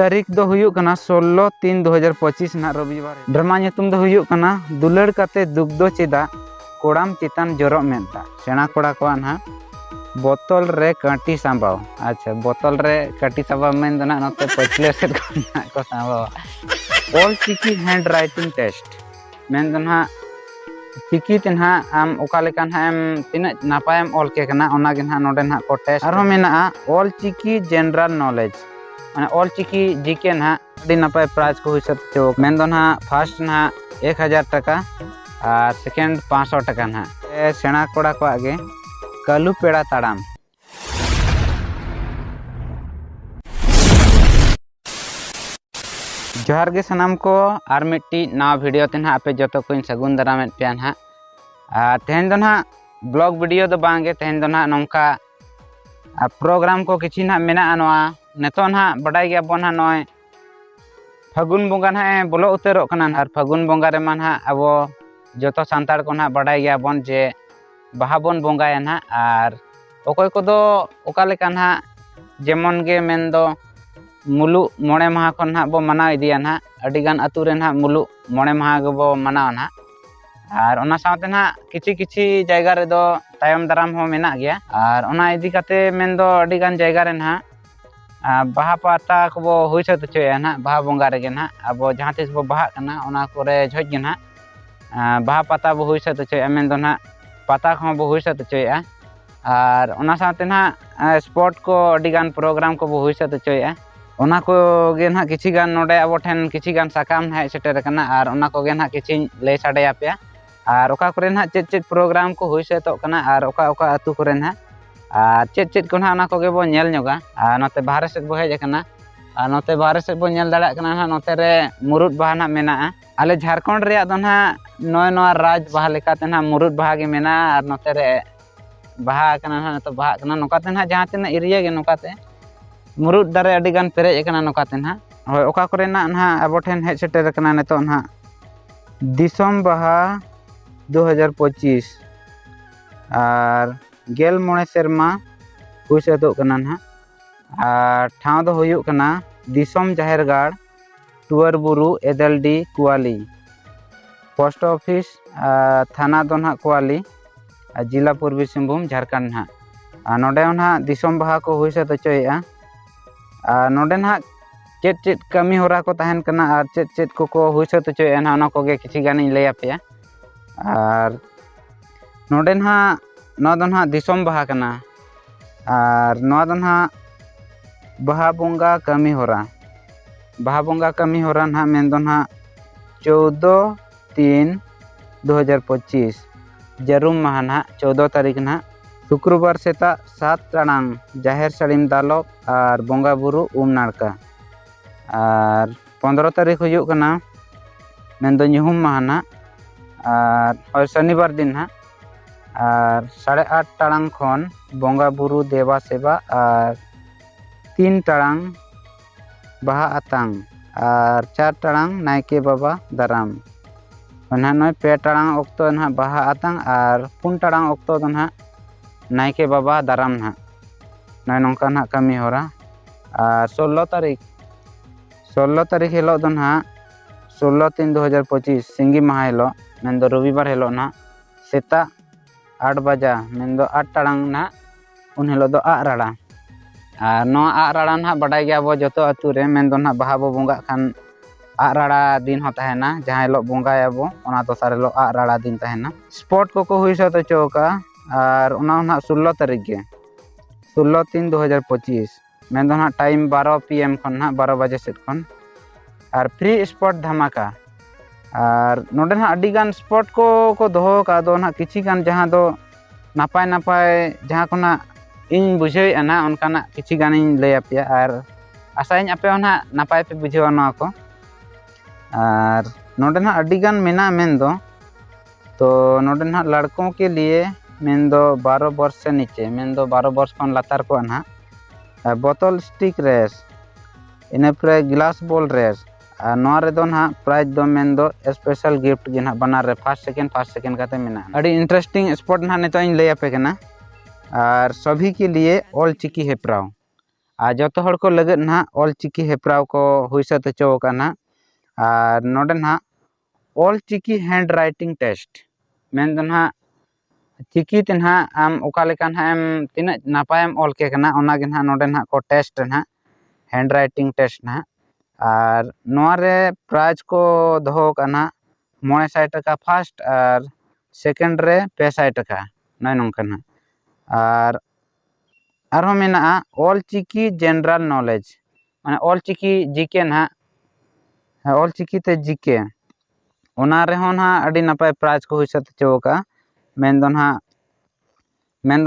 तारीख दो हुयुक कना 16/3/2025 ना रविवार। ड्रामा ᱧᱩᱛᱩᱢ दो हुयुक कना दुलड़ काते दुख दो चेदा कोड़ाम चितान जोरो मेंता। सेना कोड़ा को ना बोतल रे काटी सांबाव। अच्छा बोतल रे काटी सांबाव मेन दो ना नते पछले सेट को सांबाव। ऑल चिकी हैंड राइटिंग टेस्ट मेन दो ना चिकी तेना आम ओका लेकान एम तिना नापायम ऑल के कना ओना गे ना नोडे ना को टेस्ट आरो मेना ऑल चिकी जनरल नॉलेज माने ऑल चिकी जीके ना अभी नपाय प्राइज को हुई सकते मेन दो ना फर्स्ट ना 1000 टका और सेकेंड 500 टका ना सेना कोड़ा को आगे कालू पेड़ा ताड़ाम। जोहार गे सनाम को आर मिट्टी नवा वीडियो ते ना आपे जतो को सगुन दाराम पे ना तेहन दो ना ब्लॉग वीडियो दो बांगे तेहन दो ना नौका प्रोग्राम को किछि ना मेना नवा नेतो ना बड़ाई गया बन ना नय फागुन बंगा ना बोलो उतरो कना और फागुन बंगा रे मान हा अब जतो सांताड़ को ना बड़ाई गया बन जे बाहा बन बंगाया ना और ओकोय को दो ओका लेका ना जेमन गे मेन दो मुलु मोड़े माह खन ना बो मनाव इदिया ना अडिगान अतु रे ना मुलु मोड़े माह गे बो मनाव ना और ओना साथे ना किछि किछि जायगा रे दो तायम दाराम हो मेना गया और ओना इदी काते मेन दो अडिगान जायगा रे ना बाहा पाता को बो हुई सत चोया ना बाहा बंगा रे गे ना अब जहां तिस बो बाहा कना ओना कोरे झज गे ना बाहा पाता बो हुई सत चोया मेन दो ना पाता को बो हुई सत चोया और ओना साथे ना स्पोर्ट को अडिगान प्रोग्राम को बो हुई सत चोया ओना को गे ना किछि गान नोडे अब ठेन किछि गान साकाम है सेटर कना और ओना को गे ना किछि ले साडे आपया और ओका करे ना चेत प्रोग्राम को हुई सतो कना और ओका ओका अतु करे ना और चेत को ना ओना को गे बो नेल ᱧᱚᱜᱟ और नते बाहर से बो हेज कना और नते बाहर से बो नेल दाड़ा कना ना नते रे मुरुद बाहा ना मेना आले झारखंड रे दो ना नय नवा राज बाहा लेकाते ना मुरुद बाहा गे मेना और नते रे बाहा कना ना तो बाहा कना नोकाते ना जहां तिना एरिया गे नोकाते मुरुद दारे अडी गान पेरेज कना नोकाते ना होय ओका करे ना ना अब ठेन हेज सेटर कना नेतो ना दिसम बाहा 2025 और गेल मोड़े सेरमा हुई सदोग कना ना और ठाव दो हुयुग कना दिसम जाहेर गाड़ टुअर बुरु एदलडी कुआली पोस्ट ऑफिस थाना दो ना कुआली जिला पूर्वी सिंहभूम झारखंड ना नोडे ना दिसम बाहा को हुई सद चोया नोडे ना चेत चेत कमी होरा को तहन कना और चेत चेत को हुई सद चोया ना ओना को गे किछि गानी लय आपया और नोडे ना नवा दो ना दिसम बाहा कना और नवा दो ना बाहा बंगा कमी होरा ना मेन दो ना 14/3/2025 जरूम माह ना 14 तारीख ना शुक्रवार सेता 7 टाड़ांग जाहेर साड़ीम दालोक और बंगा बुरु उम नाड़का और 15 तारीख हुयुग कना मेन दो ñuhum माह ना और शनिवार दिन ना और 8:30 टाड़ांग खन बंगा बुरु देवा सेवा और 3 टाड़ांग बाहा आतांग और 4 टाड़ांग नायके बाबा दाराम ना नय 2 टाड़ांग ऑक्तो ना बाहा आतांग और 4 टाड़ांग ऑक्तो दो ना नायके बाबा दाराम ना नय नौका ना कमी होरा और 16 तारीख हेलो दो ना 16/3/2025 सिंगी माह हेलो मेन दो रविवार हेलो ना सेता 8 बजा मेन दो 8 टाड़ांग ना उन हेलो दो आ राड़ा और नो आ राड़ा ना बड़ाई गया बो जतो अतु रे मेन दो ना बाहा बो बंगा खान आ राड़ा दिन हो तहना जहां हेलो बंगाया बो ओना तो सारे लो आ राड़ा दिन तहना स्पोर्ट को हुई सतो चौका और ओना ना 16 तारीख गे 16/3/2025 मेन दो ना टाइम 12 PM खन ना 12 बजे सेट खन और फ्री स्पोर्ट धमाका और नोडे ना अडी गान स्पोर्ट को दोहो का दो ना किछि गान जहां दो नापाय नापाय जहां को ना इन बुझे ना उनका ना किछि गान इन लय आपया और आशा इन आपे ना नापाय पे बुझेवा ना को और नोडे ना अडी गान मेना मेन दो तो नोडे ना लड़कों के लिए मेन दो 12 वर्ष से नीचे मेन दो 12 वर्ष खन लातार को ना बोतल स्टिक रेस इने प्रे गिलास बॉल रेस और नवा रे दो ना प्राइज दो मेन दो स्पेशल गिफ्ट गे ना बना रे फर्स्ट सेकेंड काते मेना अड़ी इंटरेस्टिंग स्पोर्ट ना नेतो इन लय आपे कना और सभी के लिए ऑल चिकी हेप्राव और जो हर को लगत ना ऑलचिकी हेप्राव को हुई सत चोकना और नोडे ना ऑलचिकी हैंड राइटिंग टेस्ट मेन दो ना चिकी ते ना आम ओका लेका ना एम तीना नापायम ऑल के कना ओना गे ना नोडे ना को टेस्ट ना हैंड राइटिंग टेस्ट ना और नोरे प्राइज को दोहो कना 900 टाका फर्स्ट और सेकेंड रे 200 टाका नय नंकना और आरो मेना ऑलचिकी जनरल नॉलेज माने ऑलचिकी जीके ना ऑलचिकी ते जीके ओना रे हो ना अडी नपाय प्राइज को हुई सत चोका मेन दो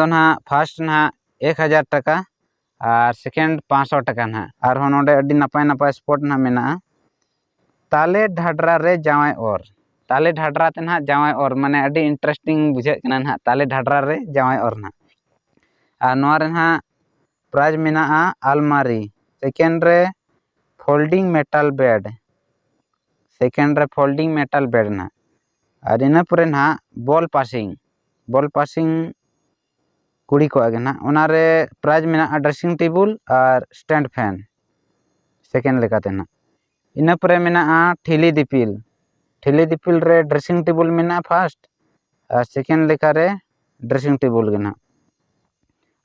ना फर्स्ट ना 1000 टाका और सेकेंड 500 टाका ना और हो नोडे अडी नपाय स्पॉट ना मेना ताले ढाडरा रे जावाय और ताले ढाडरा ते ना जावाय और माने अडी इंटरेस्टिंग बुझे कना ना ताले ढाडरा रे जावाय और ना और नोआ रे ना प्राइज मेना अलमारी सेकेंड रे फोल्डिंग मेटल बेड सेकेंड रे फोल्डिंग मेटल बेड ना और इना पुरे ना बॉल पासिंग कुड़ी को आगे ना ओना रे प्राइज मेना ड्रेसिंग टेबल और स्टैंड फैन सेकेंड लेकाते ना इना पुरे मेना ठिली दिपिल रे ड्रेसिंग टेबल मेना फर्स्ट और सेकेंड लेका रे ड्रेसिंग टेबल गे ना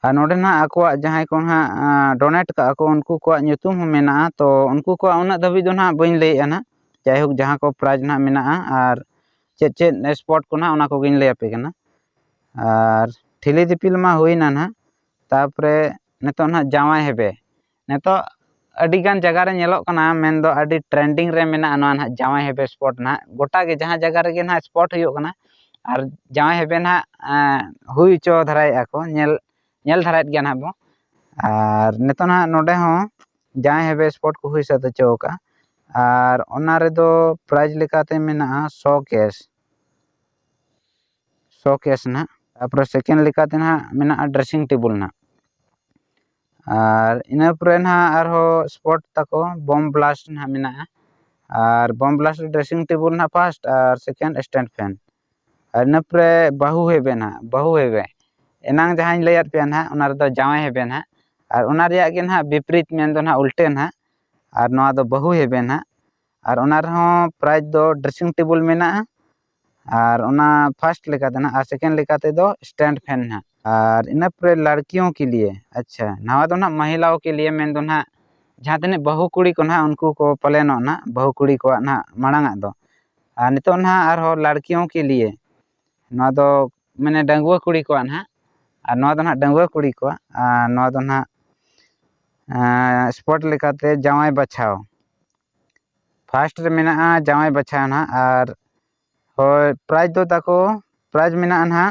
और नोडे ना आको जहां को ना डोनेट का को उनको को ᱧᱩᱛᱩᱢ मेना तो उनको को उना दबी दो ना बइन लई ना जायहोक जहां को प्राइज ना मेना और चेत चेत स्पॉट को ना को गिन लई आपे कना और ठिली दिपिल मा हुईना ना तापरे नेतो ना जावाय हेबे नेतो अडी गान जगह रे नेलो कना मेन दो अडी ट्रेंडिंग रे मेना ना जावाय हेबे स्पॉट ना गोटा के जहां जगह रे ना स्पॉट हुयो कना और जावाय हेबे ना हुई चो धराय आको नेल धरायत गया ना बो और नेतो ना नोडे हो जावाय हेबे स्पॉट को हुई सत चोका और ओना रे दो प्राइज लेकाते मेना 100 केस ना तापर सेकेंड लेकाते ना मेना ड्रेसिंग टेबल ना और इना पुरे ना आरो स्पॉट तको बम ब्लास्ट ना मेना और बम ब्लास्ट ड्रेसिंग टेबल ना फर्स्ट और सेकेंड स्टैंड फैन और इना पुरे बाहु हेबे एनांग जहां लैयात पे ना ओना रे दो जावाय हेबे ना और ओना रिया गे ना विपरीत मेन दो ना उल्टे ना और नोआ दो बहु हेबे ना और ओना रे हो प्राइज दो ड्रेसिंग टेबल मेना और ओना फर्स्ट लेकाते ना और सेकेंड लेकाते दो स्टैंड फैन ना और इना पूरे लड़कियों के लिए अच्छा नवा दो ना महिलाओं के लिए मेन दो ना जहां तने बहु कुड़ी को ना उनको को पलेनो ना बहु कुड़ी को ना मांगा दो और नितो ना और हो लड़कियों के लिए नवा दो माने डंगुआ कुड़ी को ना और नवा दो ना डंगुआ कुड़ी को नवा दो ना स्पॉट लेकाते जावाय बछाओ फर्स्ट रे मेना जावाय बछाओ ना और हो प्राइज दो ताको प्राइज मेना ना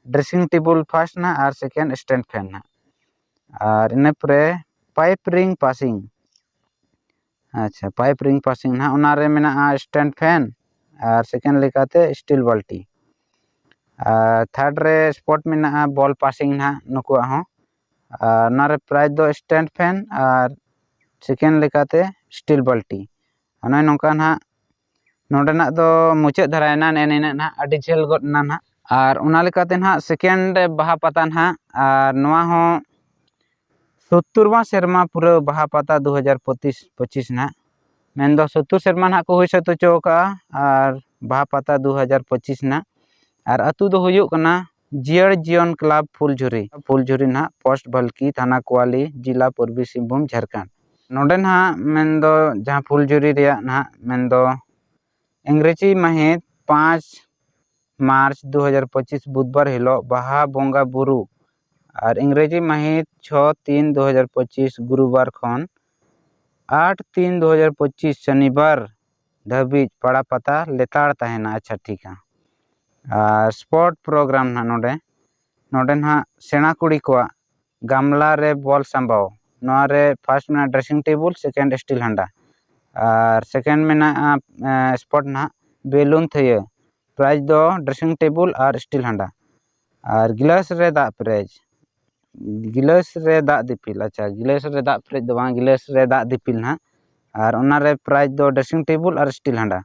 ड्रेसिंग टेबल फर्स्ट ना और सेकेंड स्टैंड फैन ना और इना पुरे पाइप रिंग पासिंग अच्छा पाइप रिंग पासिंग ना ओना रे मेना स्टैंड फैन और सेकेंड लेकाते स्टील बाल्टी थर्ड रे स्पॉट मेना बॉल पासिंग ना नुको हो ओना रे प्राइज दो स्टैंड फैन और सेकेंड लेकाते स्टील बाल्टी ओना नोका ना नोडे ना दो मुचाद धरायना नेने ना अडी झेल गड ना और ओना लेकाते ना सेकेंड बाहा पता ना और नोआ हो 70वां सेरमा पूरा बाहा पता 2025 ना मेन दो 70 सेरमा ना को हुई सतो चोका और बाहा पता 2025 ना और अतु दो हुयो कना जियर जियन क्लब फुलझुरी ना पोस्ट भलकी थाना कोवाली जिला पूर्वी सिंहभूम झारखंड नोडे ना मेन दो जहां फुलझुरी रिया ना मेन दो इंग्रेजी महित 5 मार्च 2025 बुधवार हिलो बाहा बोंगा बुरु और इंग्रेजी महित 6/3/2025 गुरुवार खन 8/3/2025 शनिवार धाबिज पड़ा पता लेताड़ तहना अच्छा ठीक है और स्पोर्ट प्रोग्राम ना नोडे ना सेना कुड़ी को गामला रे बॉल संभाव नोआ रे फर्स्ट में ड्रेसिंग टेबल सेकेंड स्टील हंडा और सेकेंड में स्पॉट ना बेलून थे प्राइज दो ड्रेसिंग टेबल और स्टील हंडा और गिलास रे दा प्राइज गिलास रे दा दिपिल अच्छा गिलास रे दा प्राइज दो गिलास रे दा दिपिल ना और ओना रे प्राइज दो ड्रेसिंग टेबल और स्टील हंडा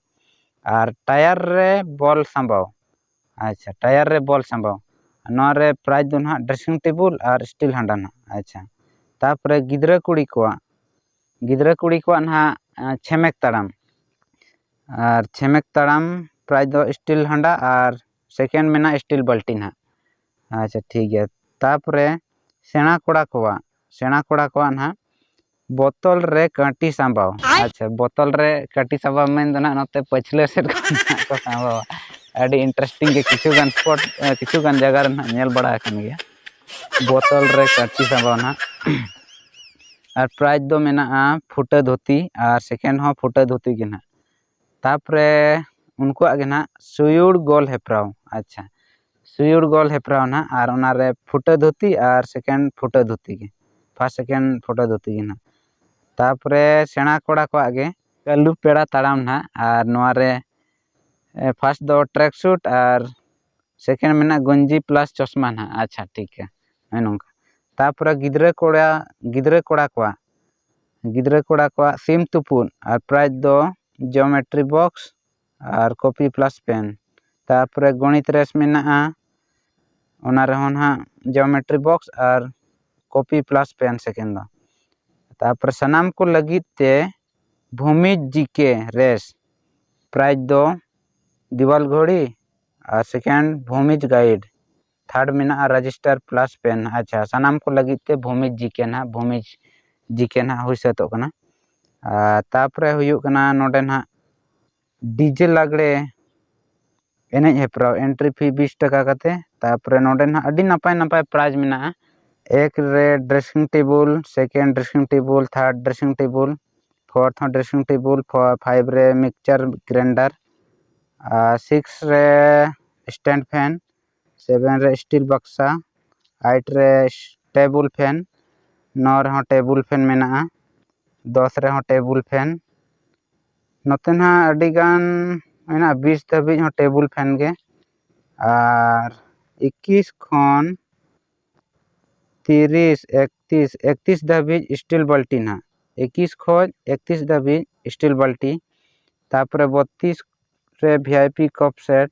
और टायर रे बॉल संभाव अच्छा टायर रे बॉल संभाव नोआ रे प्राइज दो ना ड्रेसिंग टेबल और स्टील हंडा ना अच्छा तापरे गिद्रा कुड़ी को ना छेमेक ताड़ाम और छेमेक ताड़ाम प्राइज दो स्टील हंडा और सेकेंड में ना स्टील बाल्टी ना। अच्छा ठीक है। तापरे सेना कोड़ा को ना बोतल रे काटी सांबाव। अच्छा बोतल रे काटी सांबाव में ना नोते पछले सेट को सांबाव अड़ी इंटरेस्टिंग के किछुगान स्पॉट किछुगान जगह रे ना नेल बड़ा कन गया बोतल रे काटी सांबाव ना। और प्राइज दो मेना फुटा धोती और सेकेंड हो फुटा धोती के ना। तापरे उनको आगे ना सुयुड़ गोल हेप्राव। अच्छा सुयुड़ गोल हेप्राव ना और उनारे फुटा धोती और सेकेंड फुटा धोती के फर्स्ट सेकेंड फुटा धोती के ना। तापरे सेना कोड़ा को आगे कल्लू पेड़ा ताड़ाम ना और नोआरे फर्स्ट दो ट्रैक सूट और सेकेंड में ना गंजी प्लस चश्मा ना। अच्छा ठीक है नोंका। तापरे गिद्रा कोड़ा को सिम तुपुन और प्राइज दो ज्योमेट्री बॉक्स और कॉपी प्लस पेन। तापरे गणित रेस में ना ओना रहो ना ज्योमेट्री बॉक्स और कॉपी प्लस पेन सेकेंड दो। तापर सनाम को लगी ते भूमिज जीके रेस प्राइज दो दीवाल घोड़ी और सेकेंड भूमिज गाइड थर्ड में ना रजिस्टर प्लस पेन। अच्छा सनाम को लगी ते भूमिज जीके ना हुई सतो कना। तापरे हुयुक कना नोडे ना डीजे लागड़े एने हेप्राव एंट्री फी 20 टाका काते। तापरे नोडे ना अड़ी नपाय प्राइज में ना एक रे dressing table second dressing table third dressing table fourth dressing table 5 रे मिक्सचर ग्राइंडर 6 रे स्टैंड फैन 7 रे स्टील बक्सा 8 रे टेबल फैन 9 रे टेबल फैन मेना 10 रे टेबल फैन नोते ना अड़ी गान मेना 20 धाबी टेबल फैन गे और 21 खन 30 31 धाबी स्टील बाल्टी ना 21 खोज 31 धाबी स्टील बाल्टी। तापरे 32 रे वीआईपी कप सेट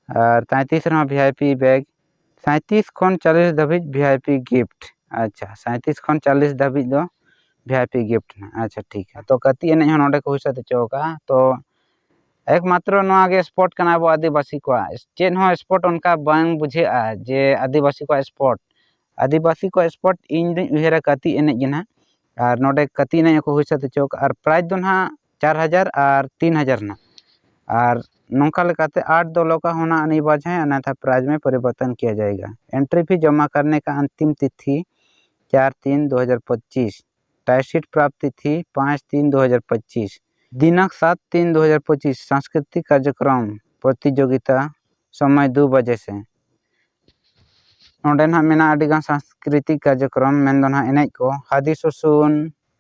और 33 रे वीआईपी बैग 37 खन 40 धाबी वीआईपी गिफ्ट। अच्छा 37 खन 40 धाबी दो वीआईपी गिफ्ट ना। अच्छा ठीक है। तो कति एने नोडे को हुइसा चौका तो एकमात्र नोआ गे स्पॉट कना बो आदिवासी को चेन हो स्पॉट उनका बांग बुझे जे आदिवासी को स्पॉट इन दिन उहेरा कति एने गिना और नोडे कति एने को हुइसा चौक और प्राइज दो ना 4000 और 3000 ना और नौका लेकाते 8 दलों का होना अनिवार्य है अन्यथा प्राइज में परिवर्तन किया जाएगा। एंट्री फी जमा करने का अंतिम तिथि 4/3/2025 टाइशीट प्राप्त तिथि 5/3/2025 दिनांक 7/3/2025 सांस्कृतिक कार्यक्रम प्रतियोगिता समय 2 बजे से नोडे ना मेना अडिगान सांस्कृतिक कार्यक्रम मेन ना एने को हादी सुसुन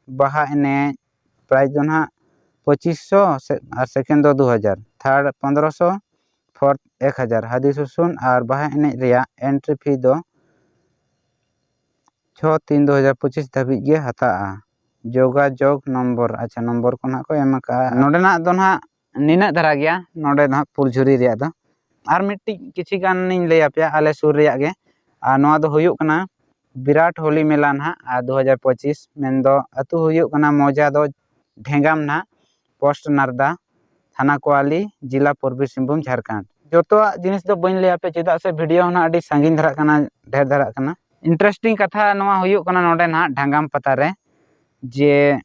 बाहा एने प्राइज दो ना 2500 और सेकेंड दो 2000 थर्ड 1500 फोर्थ 1000 हादी सुसुन और बाहा एने रिया एंट्री फी दो 6/3/2025 धाबी गे हता जोगाजोग नंबर। अच्छा नंबर को ना को एम का नोडे ना दो ना निना धरा गया नोडे ना पुलझुरी रिया दो और मिट्टी किछि गान निन ले आपया आले सुर रिया गे और नोआ दो हुयुक कना विराट होली मेला ना 2025 मेन दो अतु हुयुक कना मौजा दो ढेंगाम ना पोस्ट नारदा थाना कोआली जिला पूर्वी सिंहभूम झारखंड जोतो जिनिस दो बइन ले आपे चेदा से वीडियो ना अडी सांगिन धरा कना ढेर धरा कना इंटरेस्टिंग कथा नोआ हुयुक कना नोडे ना ढांगाम पता रे जे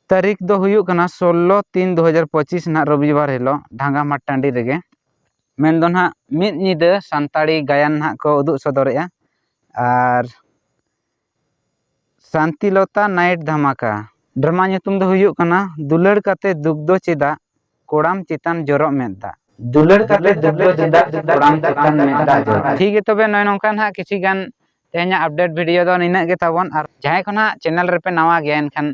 तारीख दो हुयुक कना 16/3/2025 ना रविवार हिलो ढांगाम टांडी रेगे मेन दो ना मिद निदा संताड़ी गायन ना को उदुग सदरेया और शांतिलता नाइट धमाका ड्रामा nyutum दो हुयुक कना दुलड़ काते दुग्धो चेदा कोड़ाम चितान जोरो मेदा दुलड़ काते दुग्धो चेदा कोड़ाम चितान मेदा जोरो। ठीक है तबे नय नोंकान हा किछि गान तेहना अपडेट वीडियो दो निना गे ताबन और जहां खना चैनल रे पे नवा गया एनखान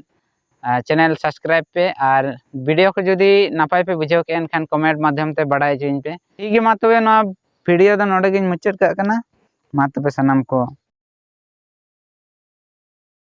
चैनल सब्सक्राइब पे और वीडियो को जदी नापाय पे बुझाव के एनखान कमेंट माध्यम ते बड़ाय जोइन पे। ठीक है मा तबे नो वीडियो दो नोडे गिन मुचाद का कना मा तबे सनाम को